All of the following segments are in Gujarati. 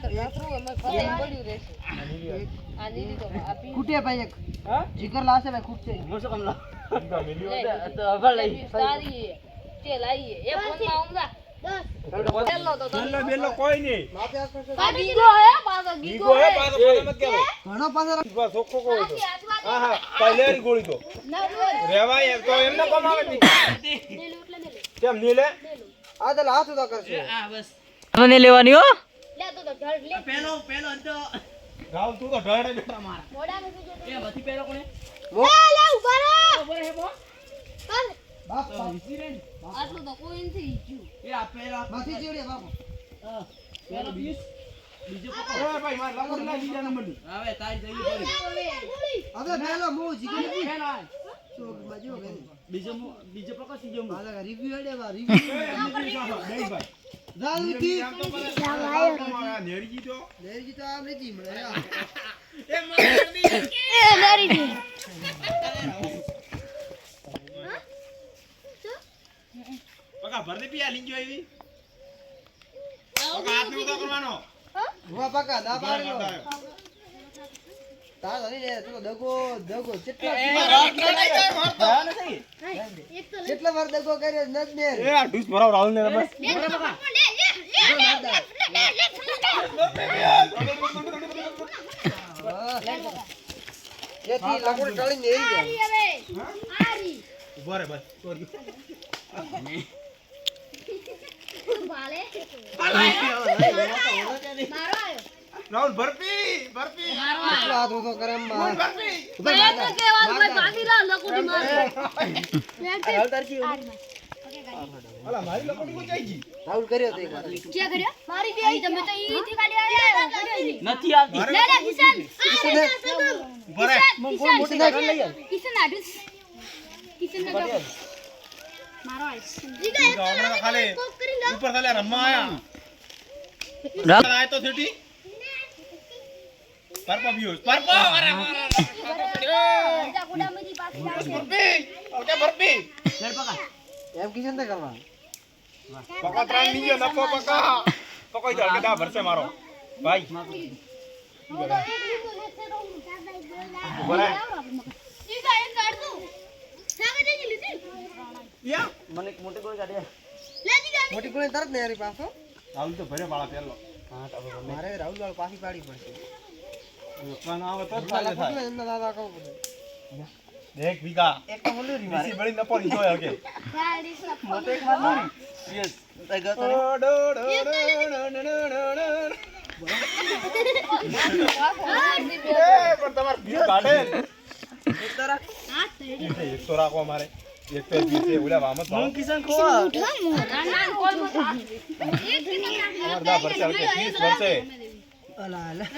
તો ઘસરું અમે ફસાઈ પડ્યું રહેશે આ નીલી તો આપી કુટે ભાઈ એક હા જીગર લાશે ભાઈ કુટે હું શું કામ લા તો મિલ્યો લે, તો હવે લઈ સારી તે લાઈએ એ ફોનમાં ઉમરા 10 પેલો તો બેલો કોઈ નહીં માપે આસ કરશે આ ગીગો હે પાછો ગીગો હે પાછો કોને મત કહેવાય ઘણો પાછળ બસ ચોખ્ખો કોઈ તો હા હા પહેલેરી ગોળી તો રેવાય તો એમને કોમ આવે નહીં કેમ નહીં લે આ તો હાથ ઉદા કરશે મને લેવાની હો લે તો ઢળ લે પેલો અંતો રાહુલ તું તો ઢળે બેટા મારા મોડાનું બીજો એ મથી પેલો કોને લે ઉભા રહો બરે હે બો બાપ આટલું તો કોઈ નથી ઈચ્યું એ આ પેલો માથી ચીડે બાપ પેલો 20 બીજો એ ભાઈ માર લખો ના બીજા નંબરની હવે તારી જઈ પડી હવે પેલો મો જીગર ની પેલો ચોક બાજુ ગઈ બીજો પકડ સીજો હાલા રિવ્યુ હેડે વા રિવ્યુ નહીં ભાઈ રાઉતી આમ તો નેરીજી તો લેરજી તો આમ નથી મળે એ મારી એ મારી દી પકા ભરતી પી આલી ગયો એવી પકા હાથ નું તો કરવાનો હુવા પાકા ના પાડ્યો તા ધરી લે તું દગો કેટલા વાર દગો કર્યો નત ને એ આ ઢૂસ ભરાવ રાહુલ ને બસ એ થી લાકડું ટાળી ને એરી જાય આરી ઉભો રે બસ ચોર ભાલે રાહુલ ભરતી કેટલા હાથ ઉતો કરે એમ માર ભરતી તો કેવા ભાઈ ભાગી રહ્યા લકોડી માર અલા મારી લકોડી કો ચાઈ રાહુલ કર્યો તો એક વાર કે કર્યો મારી ગઈ તમે તો ઈ થી ખાલી આવ્યા નથી આવતી લે લે કિશન ઉભો રે મોટી ના લઈ આવ કિશન આડુસ કિશન ને મારો આઈસ હમણાં ખાલી ઉપર ખાલી રમવા આયા આય તો થેટી પરપો વ્યુઝ પરપો અરે જા ગુડામજી પાછી ભરતી ઓકે ભરતી ચલ પકડ એમ કિશન તે કરવા પકા ત્રણ નીજો નફો પકા પકોઈ દળ કેડા ભરસે મારો ભાઈ ઉભો રે યા મને એક મોટી ગોળી કાઢે મોટી કોણે તરત ને યારી પાછો રાહુલ તો ભરે બાળા પેલો હા તો મારે રાહુલ વાળ પાછી પાડી પડશે પણ આવે તો સાલા થાય પકડે એમના દાદા કહું બધું એક વીઘા એક તો બોલ્યો રી મારે નીસી બળી ન પડી જોય કે મોટો એક માર મારી યસ તઈ ગયો તો પણ તમાર ભીડ કાઢે એક તરફ એક તો રાખો અમારે એક તો પીછે ઓલા વામત હું કિશન ખો અમાર દા ભરસે કે 30 ભરસે અલા અલા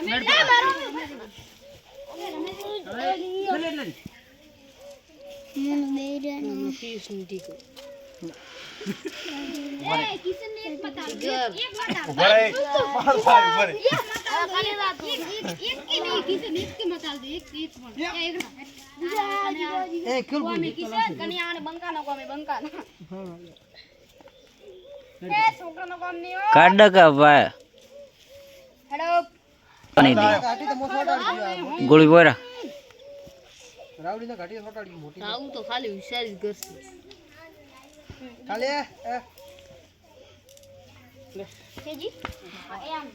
ઉભરે માર સાહેબ ઉભરે એ કુલ બોલી કાઢ કા ભાઈ ઘાટી તો મોટો ડાળી ગયો ગોળી બોરા રાવડી ને ઘાટી ફટાડી મોટી આવું તો ખાલી હોશિયારી જ કરશે ખાલી કેજી એમ